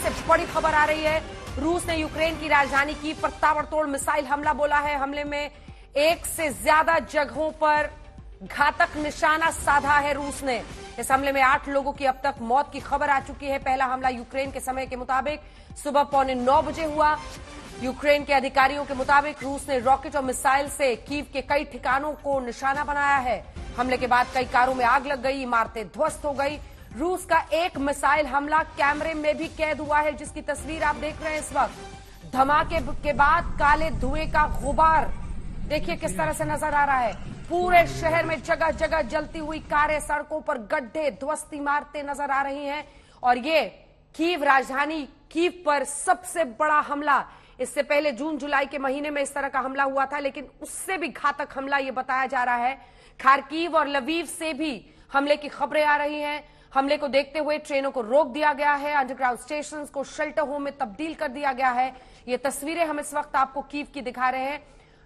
से बड़ी खबर आ रही है। रूस ने यूक्रेन की राजधानी कीव पर ताबड़तोड़ मिसाइल हमला बोला है। हमले में एक से ज्यादा जगहों पर घातक निशाना साधा है रूस ने। इस हमले में 8 लोगों की अब तक मौत की खबर आ चुकी है। पहला हमला यूक्रेन के समय के मुताबिक सुबह 8:45 बजे हुआ। यूक्रेन के अधिकारियों के मुताबिक रूस ने रॉकेट और मिसाइल से कीव के कई ठिकानों को निशाना बनाया है। हमले के बाद कई कारों में आग लग गई, इमारतें ध्वस्त हो गई। रूस का एक मिसाइल हमला कैमरे में भी कैद हुआ है, जिसकी तस्वीर आप देख रहे हैं इस वक्त। धमाके के बाद काले धुएं का गुबार देखिए किस तरह से नजर आ रहा है। पूरे शहर में जगह जगह जलती हुई कारें, सड़कों पर गड्ढे, ध्वस्त इमारतें नजर आ रही हैं। और ये कीव राजधानी कीव पर सबसे बड़ा हमला। इससे पहले जून जुलाई के महीने में इस तरह का हमला हुआ था, लेकिन उससे भी घातक हमला ये बताया जा रहा है। खार्किव और लवीव से भी हमले की खबरें आ रही हैं। हमले को देखते हुए ट्रेनों को रोक दिया गया है, अंडरग्राउंड स्टेशंस को शेल्टर होम में तब्दील कर दिया गया है। ये तस्वीरें हम इस वक्त आपको कीव की दिखा रहे हैं।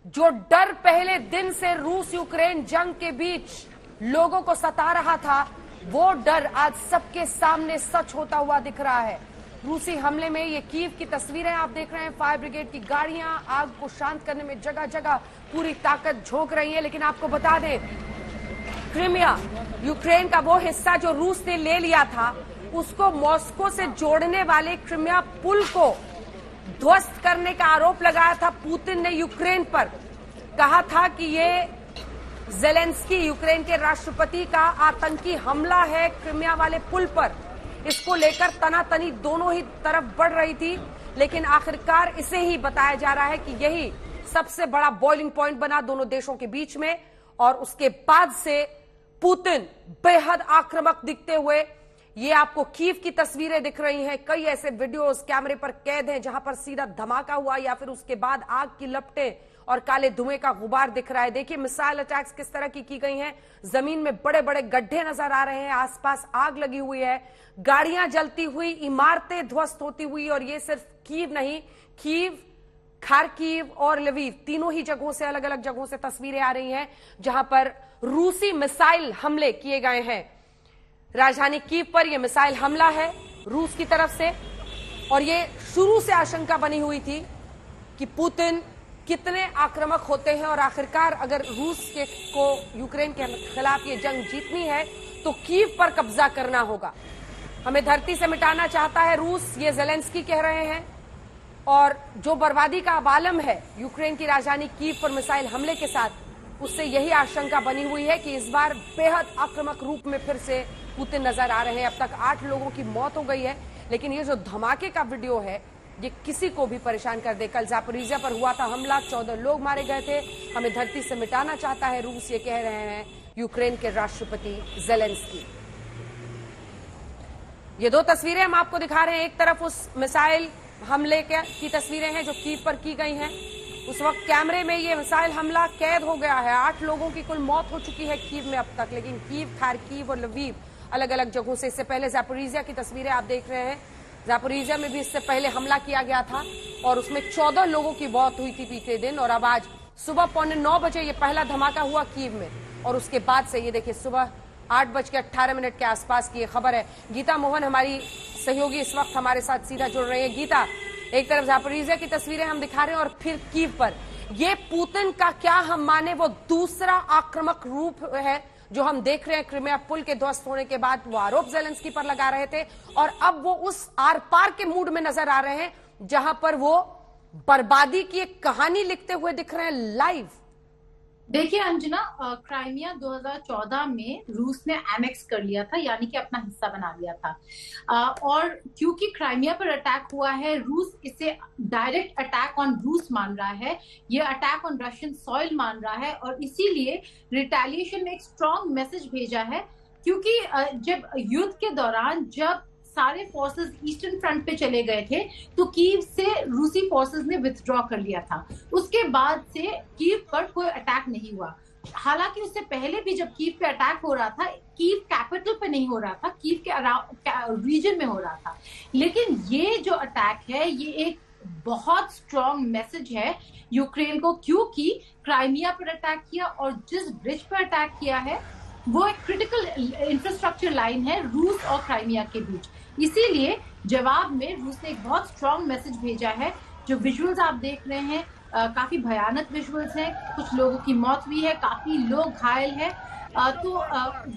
जो डर पहले दिन से रूस यूक्रेन जंग के बीच लोगों को सता रहा था, वो डर आज सबके सामने सच होता हुआ दिख रहा है। रूसी हमले में ये कीव की तस्वीरें आप देख रहे हैं। फायर ब्रिगेड की गाड़ियां आग को शांत करने में जगह जगह पूरी ताकत झोंक रही है। लेकिन आपको बता दें, क्रीमिया यूक्रेन का वो हिस्सा जो रूस ने ले लिया था, उसको मॉस्को से जोड़ने वाले क्रीमिया पुल को ध्वस्त करने का आरोप लगाया था पुतिन ने यूक्रेन पर। कहा था कि ये जेलेंस्की यूक्रेन के राष्ट्रपति का आतंकी हमला है क्रीमिया वाले पुल पर। इसको लेकर तनातनी दोनों ही तरफ बढ़ रही थी, लेकिन आखिरकार इसे ही बताया जा रहा है कि यही सबसे बड़ा बॉइलिंग पॉइंट बना दोनों देशों के बीच में। और उसके बाद से पुतिन बेहद आक्रामक दिखते हुए, ये आपको कीव की तस्वीरें दिख रही हैं। कई ऐसे वीडियोस कैमरे पर कैद हैं जहां पर सीधा धमाका हुआ या फिर उसके बाद आग की लपटें और काले धुएं का गुबार दिख रहा है। देखिए मिसाइल अटैक्स किस तरह की गई हैं। जमीन में बड़े बड़े गड्ढे नजर आ रहे हैं, आसपास आग लगी हुई है, गाड़ियां जलती हुई, इमारतें ध्वस्त होती हुई। और ये सिर्फ कीव नहीं, कीव, खार्किव और लवीव तीनों ही जगहों से, अलग अलग जगहों से तस्वीरें आ रही हैं जहां पर रूसी मिसाइल हमले किए गए हैं। राजधानी कीव पर यह मिसाइल हमला है रूस की तरफ से। और ये शुरू से आशंका बनी हुई थी कि पुतिन कितने आक्रामक होते हैं और आखिरकार अगर रूस को यूक्रेन के खिलाफ ये जंग जीतनी है तो कीव पर कब्जा करना होगा। हमें धरती से मिटाना चाहता है रूस, ये जेलेंस्की कह रहे हैं। और जो बर्बादी का आलम है यूक्रेन की राजधानी कीव पर मिसाइल हमले के साथ, उससे यही आशंका बनी हुई है कि इस बार बेहद आक्रामक रूप में फिर से पुतिन नजर आ रहे हैं। अब तक 8 लोगों की मौत हो गई है, लेकिन ये जो धमाके का वीडियो है ये किसी को भी परेशान कर दे। कल ज़ापोरिज़िया पर हुआ था हमला, 14 लोग मारे गए थे। हमें धरती से मिटाना चाहता है रूस, ये कह रहे हैं यूक्रेन के राष्ट्रपति जेलेंस्की। ये 2 तस्वीरें हम आपको दिखा रहे हैं। एक तरफ उस मिसाइल हमले की तस्वीरें हैं जो कीव पर की गई हैं। उस वक्त कैमरे में ये मिसाइल हमला कैद हो गया है। 8 लोगों की कुल मौत हो चुकी है कीव में अब तक, लेकिन कीव, खार्किव और लवीव अलग अलग जगहों से। इससे पहले ज़ापोरिज़िया की तस्वीरें आप देख रहे हैं। ज़ापोरिज़िया में भी इससे पहले हमला किया गया था और उसमें 14 लोगों की मौत हुई थी पिछले दिन। और अब आज सुबह 8:45 बजे ये पहला धमाका हुआ कीव में। और उसके बाद से ये देखिए सुबह 8:18 के आसपास की ये खबर है। गीता मोहन हमारी सहयोगी इस वक्त हमारे साथ सीधा जुड़ रही है। गीता, एक तरफ ज़ापोरिज़िया की तस्वीरें हम दिखा रहे हैं और फिर कीव पर ये पुतिन का क्या हम माने वो दूसरा आक्रामक रूप है जो हम देख रहे हैं। क्रीमिया पुल के ध्वस्त होने के बाद वो आरोप जेलेंस्की पर लगा रहे थे और अब वो उस आर पार के मूड में नजर आ रहे हैं जहां पर वो बर्बादी की एक कहानी लिखते हुए दिख रहे हैं लाइव। देखिए अंजना, क्राइमिया 2014 में रूस ने एनेक्स कर लिया था, यानी कि अपना हिस्सा बना लिया था। और क्योंकि क्राइमिया पर अटैक हुआ है, रूस इसे डायरेक्ट अटैक ऑन रूस मान रहा है, ये अटैक ऑन रशियन सॉइल मान रहा है और इसीलिए रिटेलिएशन में एक स्ट्रॉन्ग मैसेज भेजा है। क्योंकि जब युद्ध के दौरान जब सारे फोर्सेस ईस्टर्न फ्रंट पे चले गए थे तो कीव से रूसी फोर्सेस ने विथड्रॉ कर लिया था। उसके बाद से कीव पर कोई अटैक नहीं हुआ। हालांकि उससे पहले भी जब कीव पे अटैक हो रहा था, कीव कैपिटल पे नहीं हो रहा था, कीव के रीजन में हो रहा था। लेकिन ये जो अटैक है ये एक बहुत स्ट्रॉन्ग मैसेज है यूक्रेन को, क्योंकि क्राइमिया पर अटैक किया और जिस ब्रिज पर अटैक किया है वो एक क्रिटिकल इंफ्रास्ट्रक्चर लाइन है रूस और क्राइमिया के बीच। इसीलिए जवाब में रूस ने एक बहुत स्ट्रॉन्ग मैसेज भेजा है। जो विजुअल्स आप देख रहे हैं काफी भयानक विजुअल्स हैं, कुछ लोगों की मौत हुई है, काफी लोग घायल हैं।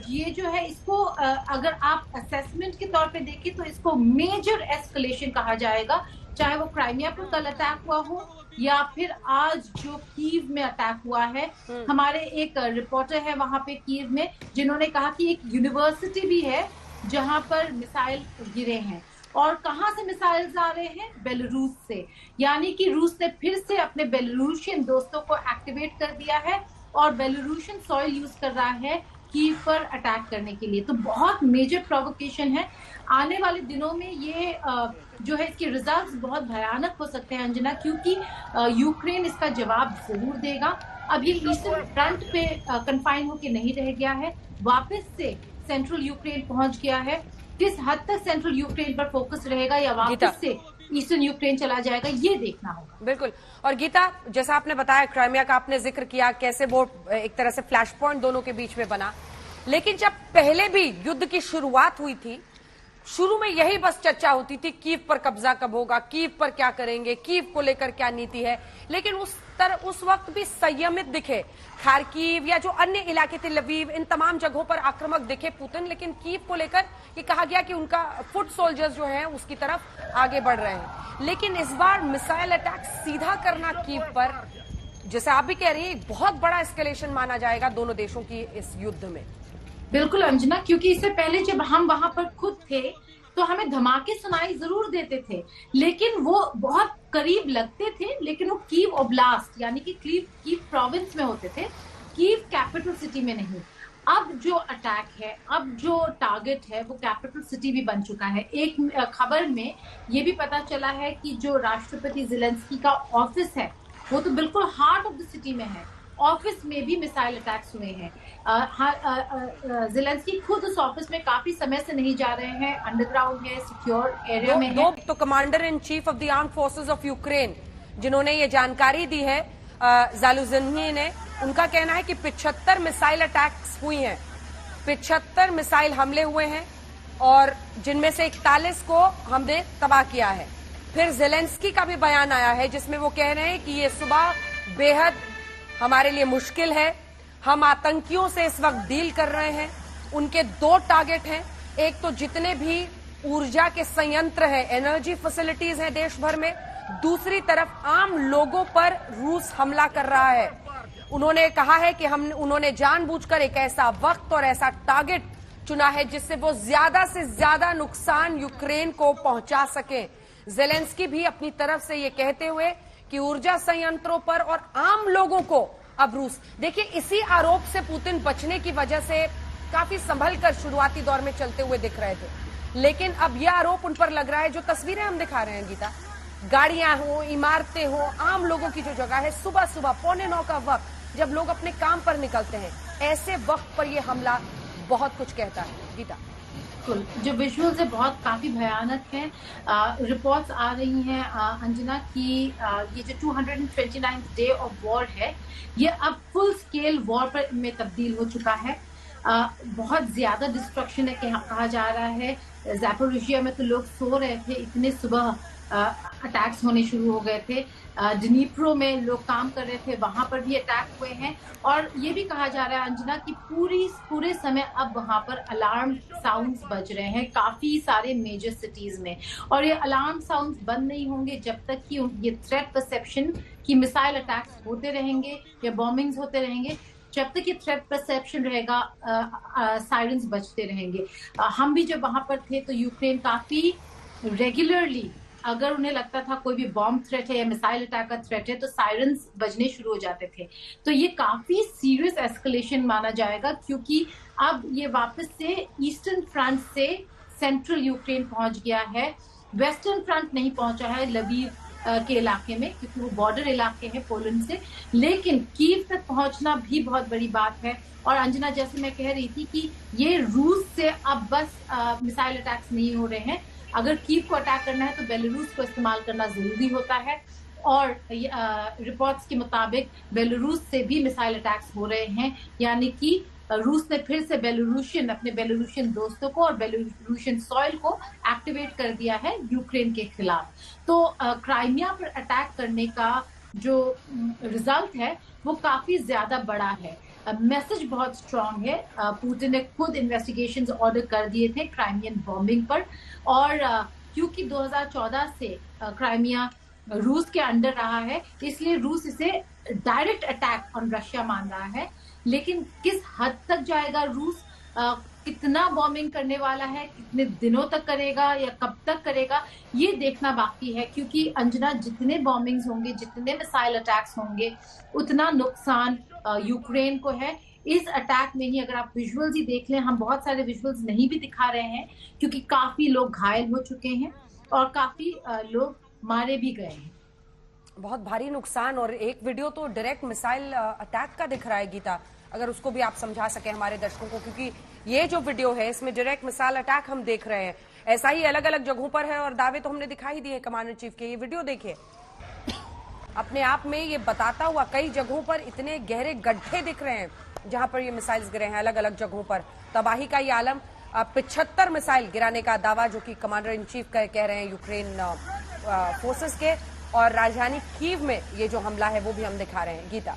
ये जो है इसको अगर आप असेसमेंट के तौर पे देखें तो इसको मेजर एस्केलेशन कहा जाएगा, चाहे वो क्राइमिया पर कल अटैक हुआ हो या फिर आज जो कीव में अटैक हुआ है। हमारे एक रिपोर्टर है वहां पे कीव में, जिन्होंने कहा कि एक यूनिवर्सिटी भी है जहां पर मिसाइल गिरे हैं। और कहां से मिसाइल्स आ रहे हैं? बेलारूस से। यानी कि रूस ने फिर से अपने बेलारूशियन दोस्तों को एक्टिवेट कर दिया है और बेलारूशियन सॉइल यूज कर रहा है कीव पर अटैक करने के लिए। तो बहुत मेजर प्रोवोकेशन है। आने वाले दिनों में ये जो है इसके रिजल्ट्स बहुत भयानक हो सकते हैं अंजना, क्योंकि यूक्रेन इसका जवाब जरूर देगा। अब ये ईस्टर्न फ्रंट पे कन्फाइन होके नहीं रह गया है, वापस से सेंट्रल यूक्रेन पहुंच गया है। किस हद तक सेंट्रल यूक्रेन पर फोकस रहेगा या वापस से ईस्टर्न यूक्रेन चला जाएगा, ये देखना होगा। बिल्कुल। और गीता, जैसा आपने बताया क्राइमिया का आपने जिक्र किया, कैसे वो एक तरह से फ्लैश पॉइंट दोनों के बीच में बना, लेकिन जब पहले भी युद्ध की शुरुआत हुई थी, शुरू में यही बस चर्चा होती थी कीव पर कब्जा कब होगा, कीव पर क्या करेंगे, कीव को लेकर क्या नीति है। लेकिन उस वक्त भी संयमित दिखे खार्किव या जो अन्य इलाके थे, लवीव, इन तमाम जगहों पर आक्रामक दिखे पुतिन। लेकिन कीव को लेकर ये कहा गया कि उनका फुट सोल्जर्स जो हैं उसकी तरफ आगे बढ़ रहे हैं। लेकिन इस बार मिसाइल अटैक सीधा करना कीव पर, जैसे आप भी कह रही हैं, बहुत बड़ा एस्केलेशन माना जाएगा दोनों देशों की इस युद्ध में। बिल्कुल अंजना, क्योंकि इससे पहले जब हम वहां पर खुद थे तो हमें धमाके सुनाई जरूर देते थे, लेकिन वो बहुत करीब लगते थे, लेकिन वो कीव ओब्लास्ट यानी कि कीव प्रोविंस में होते थे, कीव कैपिटल सिटी में नहीं। अब जो अटैक है, अब जो टारगेट है, वो कैपिटल सिटी भी बन चुका है। एक खबर में ये भी पता चला है कि जो राष्ट्रपति ज़ेलेंस्की का ऑफिस है वो तो बिल्कुल हार्ट ऑफ द सिटी में है, ऑफिस में भी मिसाइल अटैक्स हुए हैं। ज़ेलेंस्की खुद उस ऑफिस में काफी समय से नहीं जा रहे हैं, अंडरग्राउंड है, सिक्योर एरिया में है। तो commander in chief of the armed forces of Ukraine जिन्होंने ये जानकारी दी है, ज़ालुझनी ने, उनका कहना है कि 75 मिसाइल अटैक्स हुई हैं, 75 मिसाइल हमले हुए हैं और जिनमें से 41 को हमने तबाह किया है। फिर ज़ेलेंस्की का भी बयान आया है जिसमें वो कह रहे हैं कि ये सुबह बेहद हमारे लिए मुश्किल है, हम आतंकियों से इस वक्त डील कर रहे हैं। उनके 2 टारगेट हैं, एक तो जितने भी ऊर्जा के संयंत्र हैं, एनर्जी फैसिलिटीज हैं देश भर में, दूसरी तरफ आम लोगों पर रूस हमला कर रहा है। उन्होंने कहा है कि उन्होंने जानबूझकर एक ऐसा वक्त और ऐसा टारगेट चुना है जिससे वो ज्यादा से ज्यादा नुकसान यूक्रेन को पहुंचा सके। ज़ेलेंस्की भी अपनी तरफ से ये कहते हुए कि ऊर्जा संयंत्रों पर और आम लोगों को अब रूस, देखिए इसी आरोप से पुतिन बचने की वजह से काफी संभल कर शुरुआती दौर में चलते हुए दिख रहे थे, लेकिन अब यह आरोप उन पर लग रहा है। जो तस्वीरें हम दिखा रहे हैं गीता, गाड़ियां हो, इमारतें हो, आम लोगों की जो जगह है, सुबह सुबह 8:45 का वक्त जब लोग अपने काम पर निकलते हैं, ऐसे वक्त पर यह हमला बहुत कुछ कहता है। गीता, जो विजुअल्स है बहुत काफी भयानक हैं। रिपोर्ट्स आ रही हैं अंजना की ये जो 229th डे ऑफ वॉर है, ये अब फुल स्केल वॉर पर में तब्दील हो चुका है। बहुत ज्यादा डिस्ट्रक्शन है कहा जा रहा है। ज़ैपोरिजिया में तो लोग सो रहे थे, इतने सुबह अटैक्स होने शुरू हो गए थे। डिनीप्रो में लोग काम कर रहे थे, वहां पर भी अटैक हुए हैं। और ये भी कहा जा रहा है अंजना कि पूरे समय अब वहां पर अलार्म साउंड्स बज रहे हैं काफी सारे मेजर सिटीज में, और ये अलार्म साउंड्स बंद नहीं होंगे जब तक कि ये थ्रेट परसेप्शन की मिसाइल अटैक्स होते रहेंगे या बॉम्बिंग्स होते रहेंगे, जब तक ये थ्रेट परसेप्शन रहेगा साइरन्स बजते रहेंगे। हम भी जब वहां पर थे तो यूक्रेन काफी रेगुलरली, अगर उन्हें लगता था कोई भी बॉम्ब थ्रेट है या मिसाइल अटैक का थ्रेट है, तो साइरन्स बजने शुरू हो जाते थे। तो ये काफी सीरियस एस्केलेशन माना जाएगा, क्योंकि अब ये वापस से ईस्टर्न फ्रंट से सेंट्रल यूक्रेन पहुंच गया है। वेस्टर्न फ्रंट नहीं पहुंचा है लवीव के इलाके में, क्योंकि वो बॉर्डर इलाके हैं पोलैंड से, लेकिन कीव तक पहुंचना भी बहुत बड़ी बात है। और अंजना, जैसे मैं कह रही थी कि ये रूस से अब बस मिसाइल अटैक्स नहीं हो रहे हैं, अगर कीव को अटैक करना है तो बेलारूस को इस्तेमाल करना जरूरी होता है। और रिपोर्ट्स के मुताबिक बेलारूस से भी मिसाइल अटैक्स हो रहे हैं, यानी कि रूस ने फिर से अपने बेलारूशियन दोस्तों को और बेलारूशियन सॉइल को एक्टिवेट कर दिया है यूक्रेन के खिलाफ। तो क्राइमिया पर अटैक करने का जो रिजल्ट है वो काफी ज्यादा बड़ा है। मैसेज बहुत स्ट्रांग है। पुतिन ने खुद इन्वेस्टिगेशंस ऑर्डर कर दिए थे क्राइमियन बॉम्बिंग पर, और क्योंकि 2014 से क्राइमिया रूस के अंडर रहा है, इसलिए रूस इसे डायरेक्ट अटैक ऑन रशिया मान रहा है। लेकिन किस हद तक जाएगा रूस, कितना बॉम्बिंग करने वाला है, कितने दिनों तक करेगा या कब तक करेगा, ये देखना बाकी है। क्योंकि अंजना, जितने बॉम्बिंग्स होंगे, जितने मिसाइल अटैक्स होंगे, उतना नुकसान यूक्रेन को है। इस अटैक में ही अगर आप विजुअल्स ही देख लें, हम बहुत सारे विजुअल्स नहीं भी दिखा रहे हैं क्योंकि काफी लोग घायल हो चुके हैं और काफी लोग मारे भी गए हैं। बहुत भारी नुकसान, और एक वीडियो तो डायरेक्ट मिसाइल अटैक का दिख रहा है गीता, अगर उसको भी आप समझा सके हमारे दर्शकों को, क्योंकि ये जो वीडियो है इसमें डायरेक्ट मिसाइल अटैक हम देख रहे हैं। ऐसा ही अलग अलग जगहों पर है और दावे तो हमने दिखाई दिए कमांडर चीफ के। ये वीडियो देखिए, अपने आप में ये बताता हुआ कई जगहों पर इतने गहरे गड्ढे दिख रहे हैं जहां पर ये मिसाइल्स गिरे हैं, अलग अलग जगहों पर तबाही का ये आलम। 75 मिसाइल गिराने का दावा जो कि कमांडर इन चीफ कह रहे हैं यूक्रेन फोर्सेस के, और राजधानी कीव में ये जो हमला है वो भी हम दिखा रहे हैं। गीता,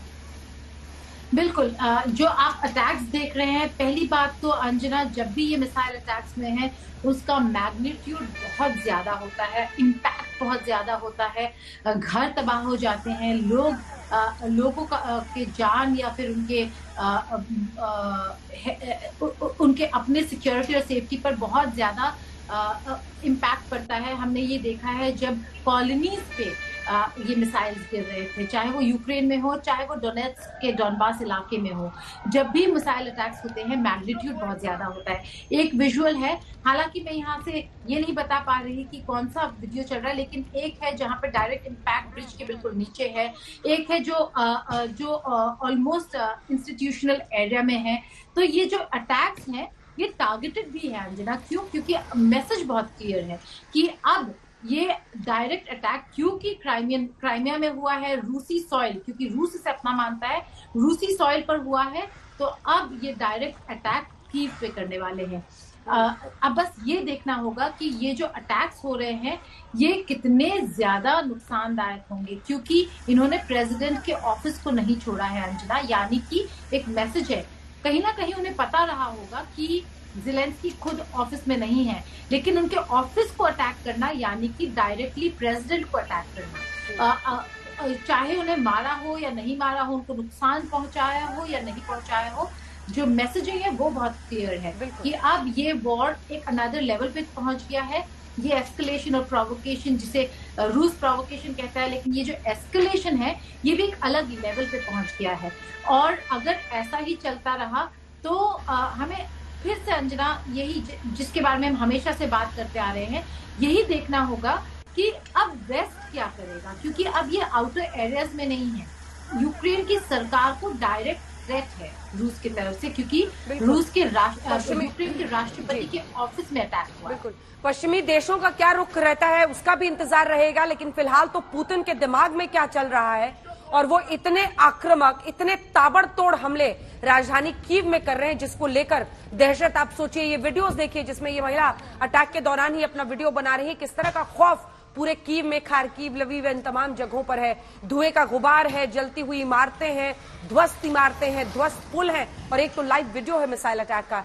बिल्कुल, जो आप अटैक्स देख रहे हैं, पहली बात तो अंजना, जब भी ये मिसाइल अटैक्स में है उसका मैग्नीट्यूड बहुत ज्यादा होता है, इम्पैक्ट बहुत ज्यादा होता है, घर तबाह हो जाते हैं, लोगों के जान या फिर उनके अपने सिक्योरिटी और सेफ्टी पर बहुत ज्यादा इम्पैक्ट पड़ता है। हमने ये देखा है जब कॉलोनीज पे ये मिसाइल्स गिर रहे थे, चाहे वो यूक्रेन में हो, चाहे वो डोनेट्स्क के डॉनबास इलाके में हो, जब भी मिसाइल अटैक्स होते हैं मैग्नीट्यूड बहुत ज्यादा होता है। एक विजुअल है, हालांकि मैं यहाँ से ये नहीं बता पा रही कि कौन सा वीडियो चल रहा है, लेकिन एक है जहाँ पे डायरेक्ट इम्पैक्ट ब्रिज के बिल्कुल नीचे है, एक है जो ऑलमोस्ट इंस्टीट्यूशनल एरिया में है। तो ये जो अटैक्स हैं ये टारगेटेड भी है अंजना। क्यों? क्योंकि मैसेज बहुत क्लियर है कि अब ये डायरेक्ट अटैक, क्योंकि क्राइमिया में हुआ है, रूसी सॉइल, क्योंकि रूस इसे अपना मानता है, रूसी सॉइल पर हुआ है, तो अब ये डायरेक्ट अटैक कीव पे करने वाले हैं। अब बस ये देखना होगा कि ये जो अटैक्स हो रहे हैं ये कितने ज्यादा नुकसानदायक होंगे, क्योंकि इन्होंने प्रेसिडेंट के ऑफिस को नहीं छोड़ा है अंजना, यानी कि एक मैसेज है। कहीं ना कहीं उन्हें पता रहा होगा कि ज़ेलेंस्की खुद ऑफिस में नहीं है, लेकिन उनके ऑफिस को अटैक करना यानी कि डायरेक्टली प्रेसिडेंट को अटैक करना, चाहे उन्हें मारा हो या नहीं मारा हो, उनको नुकसान पहुंचाया हो या नहीं पहुंचाया हो, जो मैसेजिंग है वो बहुत क्लियर है कि अब ये वॉर एक अनदर लेवल पे पहुंच गया है। ये एस्केलेशन और प्रोवोकेशन, जिसे रूस प्रोवोकेशन कहता है, लेकिन ये जो एस्केलेशन है ये भी एक अलग लेवल पे पहुंच गया है। और अगर ऐसा ही चलता रहा तो हमें फिर से अंजना, यही जिसके बारे में हम हमेशा से बात करते आ रहे हैं, यही देखना होगा कि अब वेस्ट क्या करेगा, क्योंकि अब ये आउटर एरियाज में नहीं है। यूक्रेन की सरकार को डायरेक्ट थ्रेट है रूस की तरफ से, क्योंकि रूस के यूक्रेन के राष्ट्रपति के ऑफिस में अटैक हुआ। बिल्कुल, पश्चिमी देशों का क्या रुख रहता है उसका भी इंतजार रहेगा, लेकिन फिलहाल तो पुतिन के दिमाग में क्या चल रहा है, और वो इतने आक्रामक, इतने ताबड़तोड़ हमले राजधानी कीव में कर रहे हैं जिसको लेकर दहशत। आप सोचिए, ये वीडियोस देखिए जिसमें ये महिला अटैक के दौरान ही अपना वीडियो बना रही है, किस तरह का खौफ पूरे कीव में, खार्किव, लवीव, इन तमाम जगहों पर है। धुएं का गुबार है, जलती हुई इमारतें हैं, ध्वस्त इमारतें हैं, ध्वस्त पुल हैं, और एक तो लाइव वीडियो है मिसाइल अटैक का।